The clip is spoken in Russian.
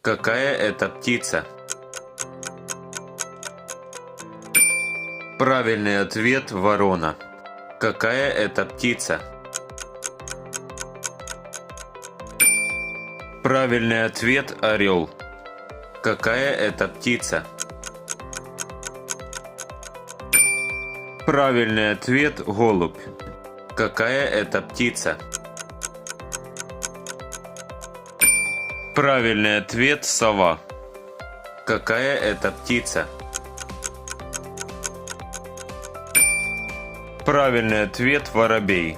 Какая это птица? Правильный ответ – ворона. Какая это птица? Правильный ответ – орел. Какая это птица? Правильный ответ – голубь. Какая это птица? Правильный ответ – сова. Какая это птица? Правильный ответ – воробей.